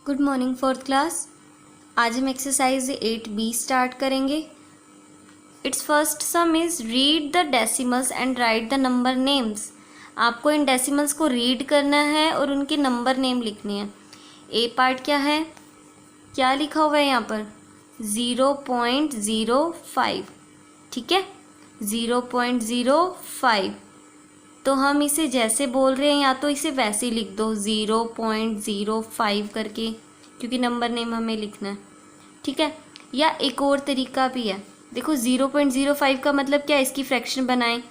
Good morning fourth class. आज हम exercise 8B start करेंगे। It's first some is read the decimals and right the number names. आपको इन decimals को read करना है और उनके नंबर नेम लिखने हैं। ए पार्ट क्या है, क्या लिखा हुआ है यहाँ पर 0.05, ठीक है 0.05। तो हम इसे जैसे बोल रहे हैं या तो इसे वैसे ही लिख दो 0.05 करके, क्योंकि नंबर नेम हमें लिखना है, ठीक है। या एक और तरीका भी है, देखो 0.05 का मतलब क्या है, इसकी फ्रैक्शन बनाएं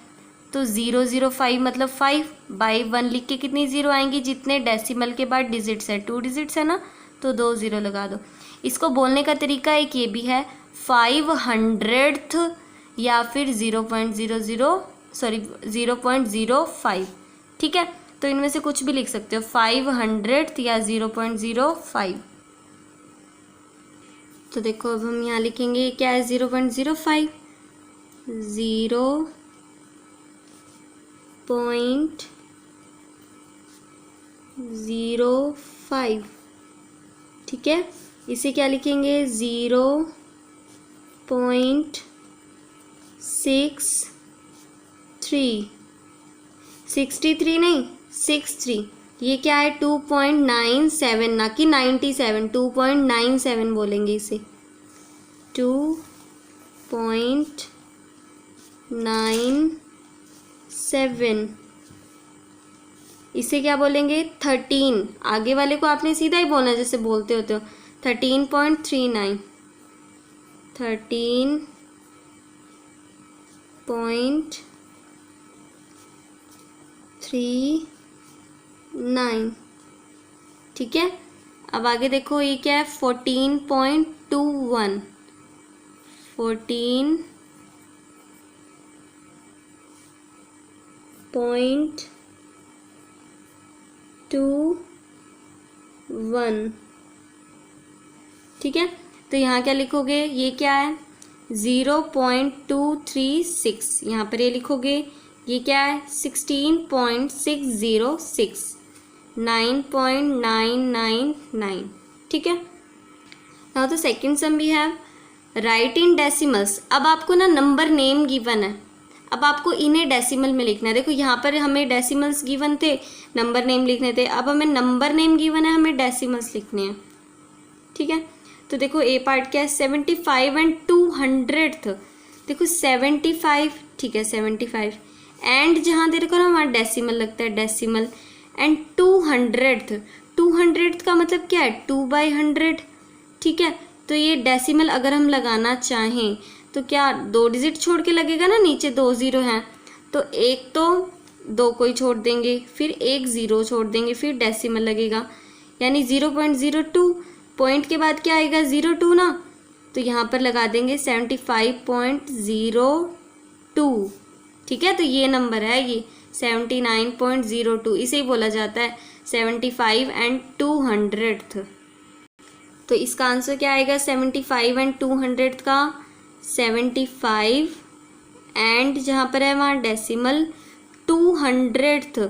तो 005 मतलब 5/1 लिख के कितनी ज़ीरो आएंगी, जितने डेसिमल के बाद डिजिट्स है 2 डिजिट्स है ना, तो 2 ज़ीरो लगा दो। इसको बोलने का तरीका एक ये भी है 500th या फिर 0.05, ठीक है। तो इनमें से कुछ भी लिख सकते हो, 500th या 0.05। तो देखो अब हम यहाँ लिखेंगे क्या है 0.05, 0.05, ठीक है। इसे क्या लिखेंगे 0.63 नहीं 63। ये क्या है 2.97 ना कि 97, 2.97 बोलेंगे इसे, 2.97। इसे क्या बोलेंगे 13, आगे वाले को आपने सीधा ही बोलना जैसे बोलते होते हो, 13.39, 13.39, ठीक है। अब आगे देखो ये क्या है 14.21, 14.21, ठीक है। तो यहाँ क्या लिखोगे, ये क्या है 0.236, यहाँ पर ये लिखोगे, ये क्या है 16.606, 9.999, ठीक है। now तो सेकेंड सम भी है राइट इन डेसिमल्स। अब आपको ना नंबर नेम गिवन है, अब आपको इन्हें डेसिमल में लिखना है। देखो यहाँ पर हमें डेसिमल्स गिवन थे, नंबर नेम लिखने थे, अब हमें नंबर नेम गिवन है, हमें डेसिमल्स लिखने हैं, ठीक है। तो देखो ए पार्ट क्या है 75 एंड 200th। देखो 75, ठीक है 75, एंड जहाँ देखो ना वहाँ डेसिमल लगता है, डेसिमल, एंड 200th का मतलब क्या है 2/100, ठीक है। तो ये डेसिमल अगर हम लगाना चाहें तो क्या 2 डिजिट छोड़ के लगेगा ना, नीचे 2 ज़ीरो हैं तो एक तो 2 को ही छोड़ देंगे, फिर एक ज़ीरो छोड़ देंगे, फिर डेसिमल लगेगा, यानी 0.02, पॉइंट के बाद क्या आएगा 02 ना, तो यहाँ पर लगा देंगे 75.02, ठीक है। तो ये नंबर है ये 79.02, इसे ही बोला जाता है 75 एंड 200th। तो इसका आंसर क्या आएगा 75 एंड 200th का 75 एंड जहाँ पर है वहाँ डेसिमल 200th,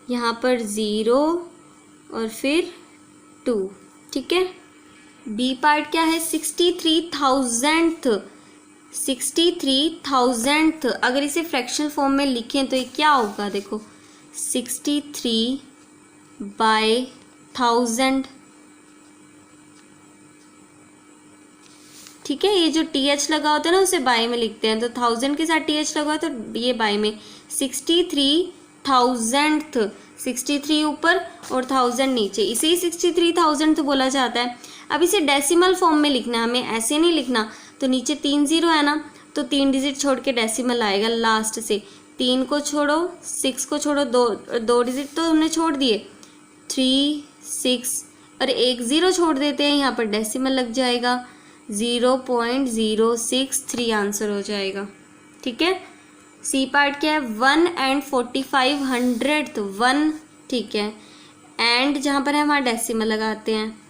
यहाँ पर 0 और फिर 2, ठीक है। बी पार्ट क्या है 63,000th। अगर इसे फ्रैक्शनल फॉर्म में लिखें तो ये क्या होगा, देखो 63/1000, ठीक है। ये जो TH लगा होता है ना उसे बाय में लिखते हैं, तो 1000 के साथ TH लगा तो ये बाय में 63,000th, 63 ऊपर और 1000 नीचे, इसे ही 63,000 बोला जाता है। अब इसे डेसिमल फॉर्म में लिखना है, हमें ऐसे नहीं लिखना। तो नीचे 3 ज़ीरो है ना, तो 3 डिजिट छोड़ के डेसिमल आएगा लास्ट से, 3 को छोड़ो 6 को छोड़ो, 2 डिजिट तो हमने छोड़ दिए 3 6 और एक ज़ीरो छोड़ देते हैं, यहाँ पर डेसिमल लग जाएगा 0.063 आंसर हो जाएगा, ठीक है। सी पार्ट क्या है 1 एंड 4500th, 1, ठीक है, एंड जहाँ पर है वहाँ डेसिमल लगाते हैं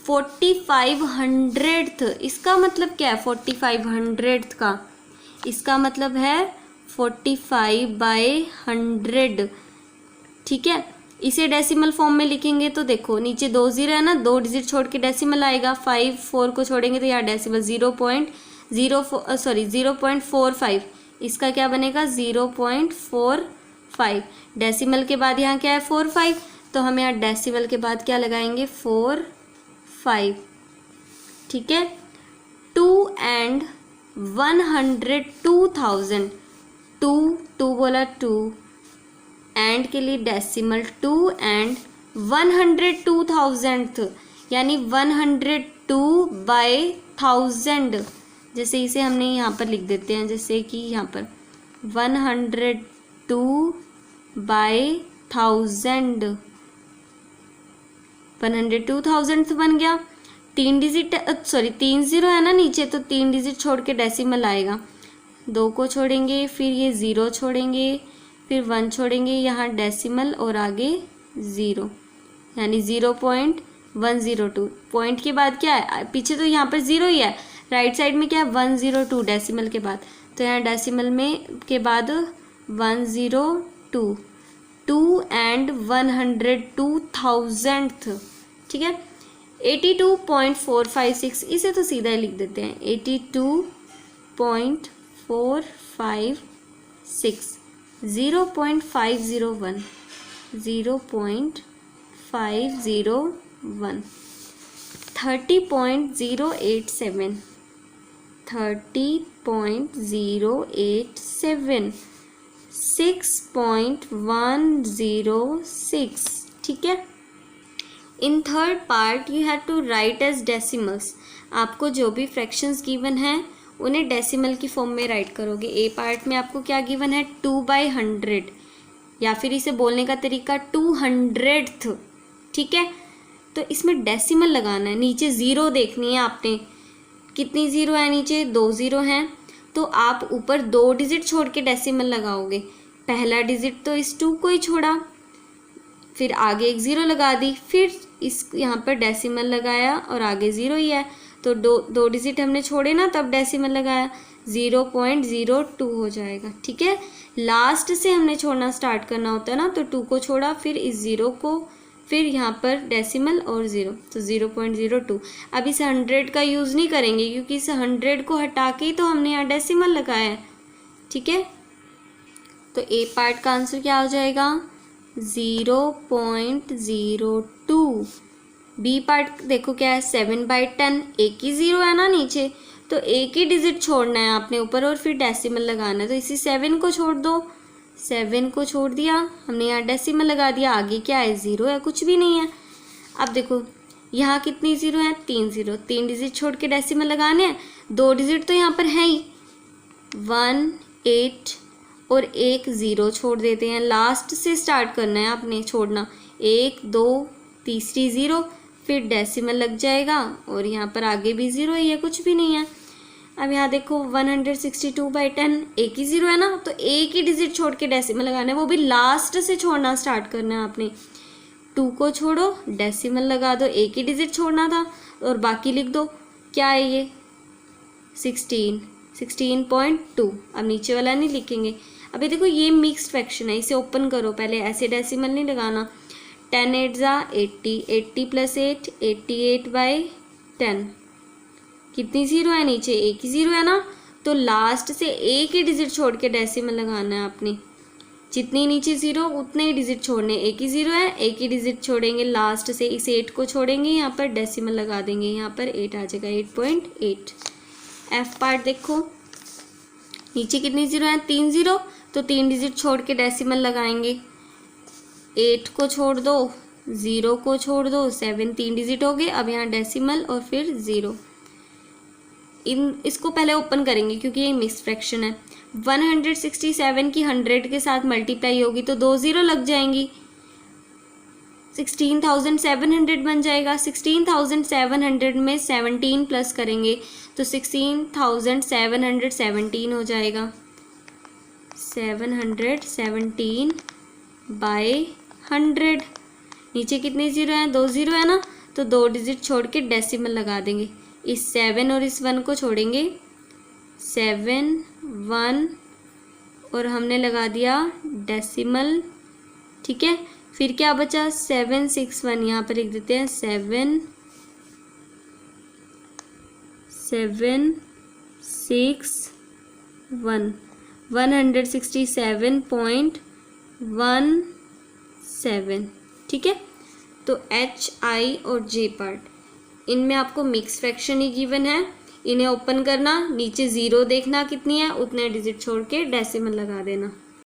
4500th। इसका मतलब क्या है 4500th का, इसका मतलब है 45/100, ठीक है। इसे डेसिमल फॉर्म में लिखेंगे तो देखो नीचे 2 जीरो है ना, 2 डिजिट छोड़ के डेसिमल आएगा, 5 4 को छोड़ेंगे तो यहाँ डेसिमल 0.45, इसका क्या बनेगा 0.45। डेसिमल के बाद यहाँ क्या है 45, तो हम यहाँ डेसिमल के बाद क्या लगाएंगे 45, ठीक है। 2 and 102,000, 2 बोला 2 एंड के लिए डेसिमल 2 and 102,000th यानी 102/1000, जैसे इसे हमने यहाँ पर लिख देते हैं, जैसे कि यहाँ पर 102/1000, 102,000th बन गया। 3 जीरो है ना नीचे, तो 3 डिजिट छोड़ के डेसिमल आएगा, 2 को छोड़ेंगे, फिर ये 0 छोड़ेंगे, फिर 1 छोड़ेंगे, यहाँ डेसिमल और आगे 0 यानी 0.102। पॉइंट के बाद क्या है, पीछे तो यहाँ पर 0 ही है, राइट साइड में क्या है 102 डेसिमल के बाद, तो यहाँ डेसिमल में के बाद 102, 2 and 102,000th, ठीक है। 82.456, इसे तो सीधा ही लिख देते हैं 82.456, 0.501, 0.501, 30.087, 30.087, 6.106, ठीक है। In third part you have to write as decimals, आपको जो भी फ्रैक्शंस गिवन हैं उन्हें डेसिमल की फॉर्म में राइट करोगे। ए पार्ट में आपको क्या गिवन है 2/100, या फिर इसे बोलने का तरीका 200th, ठीक है। तो इसमें डेसिमल लगाना है, नीचे 0 देखनी है आपने, कितनी 0 है नीचे 2 जीरो हैं, तो आप ऊपर 2 डिजिट छोड़ के डेसिमल लगाओगे। पहला डिजिट तो इस 2 को ही छोड़ा, फिर आगे एक 0 लगा दी, फिर इस यहाँ पर डेसिमल लगाया और आगे 0 ही है, तो दो डिजिट हमने छोड़े ना, तब डेसिमल लगाया, 0.02 हो जाएगा, ठीक है। लास्ट से हमने छोड़ना स्टार्ट करना होता है ना, तो 2 को छोड़ा, फिर इस 0 को, फिर यहाँ पर डेसिमल और 0, तो 0.02। अब इस 100 का यूज़ नहीं करेंगे क्योंकि इस 100 को हटा के ही तो हमने यहाँ डेसिमल लगाया है, ठीक है। तो ए पार्ट का आंसर क्या हो जाएगा 0.02। बी पार्ट देखो क्या है 7/10, एक ही 0 है ना नीचे, तो एक ही डिजिट छोड़ना है आपने ऊपर और फिर डेसिमल लगाना है, तो इसी 7 को छोड़ दो, 7 को छोड़ दिया हमने, यहाँ डेसिमल लगा दिया, आगे क्या है 0 है, कुछ भी नहीं है। अब देखो यहाँ कितनी 0 है 3 0, 3 डिजिट छोड़ के डेसिमल लगाने हैं, 2 डिजिट तो यहाँ पर है ही 1 8 और एक 0 छोड़ देते हैं, लास्ट से स्टार्ट करना है आपने छोड़ना, 1 2 तीसरी 0, फिर डेसिमल लग जाएगा और यहाँ पर आगे भी 0 ही है, कुछ भी नहीं है। अब यहाँ देखो 162/10, एक ही 0 है ना, तो एक ही डिजिट छोड़ के डेसिमल लगाना है, वो भी लास्ट से छोड़ना स्टार्ट करना है आपने। 2 को छोड़ो, डेसिमल लगा दो, एक ही डिजिट छोड़ना था और बाकी लिख दो, क्या है ये 16.2। अब नीचे वाला नहीं लिखेंगे। अभी देखो ये मिक्स्ड फ्रैक्शन है, इसे ओपन करो पहले, ऐसे डेसिमल नहीं लगाना। 10 8 ज़ा 80, 80 + 8 88/10, कितनी 0 है नीचे, एक ही 0 है ना, तो लास्ट से एक ही डिजिट छोड़ के डेसिमल लगाना है आपने, जितनी नीचे 0 उतने ही डिजिट छोड़ने, एक ही 0 है, एक ही डिजिट छोड़ेंगे, लास्ट से इस 8 को छोड़ेंगे, यहाँ पर डेसिमल लगा देंगे, यहाँ पर 8 आ जाएगा 8.8। एफ पार्ट देखो नीचे कितनी 0 है 3 0, तो 3 डिजिट छोड़ के डेसिमल लगाएंगे, 8 को छोड़ दो, 0 को छोड़ दो, 7 3 डिजिट हो गए, अब यहाँ डेसिमल और फिर 0। इसको पहले ओपन करेंगे क्योंकि ये मिक्स फ्रैक्शन है। 167 की 100 के साथ मल्टीप्लाई होगी तो 2 0 लग जाएंगी, 16,700 बन जाएगा। 16,700 में 17 प्लस करेंगे तो 16,717 हो जाएगा, 717/100। नीचे कितने 0 हैं 2 0 है ना, तो 2 डिजिट छोड़ के डेसिमल लगा देंगे, इस 7 और इस 1 को छोड़ेंगे, 7 1 और हमने लगा दिया डेसिमल, ठीक है। फिर क्या बचा 761, यहाँ पर लिख देते हैं 761 167.17। ठीक है, तो एच आई और जे पार्ट, इनमें आपको मिक्स फ्रैक्शन ही गिवन है। इन्हें ओपन करना, नीचे ज़ीरो देखना कितनी है, उतने डिजिट छोड़ के डेसिमल लगा देना।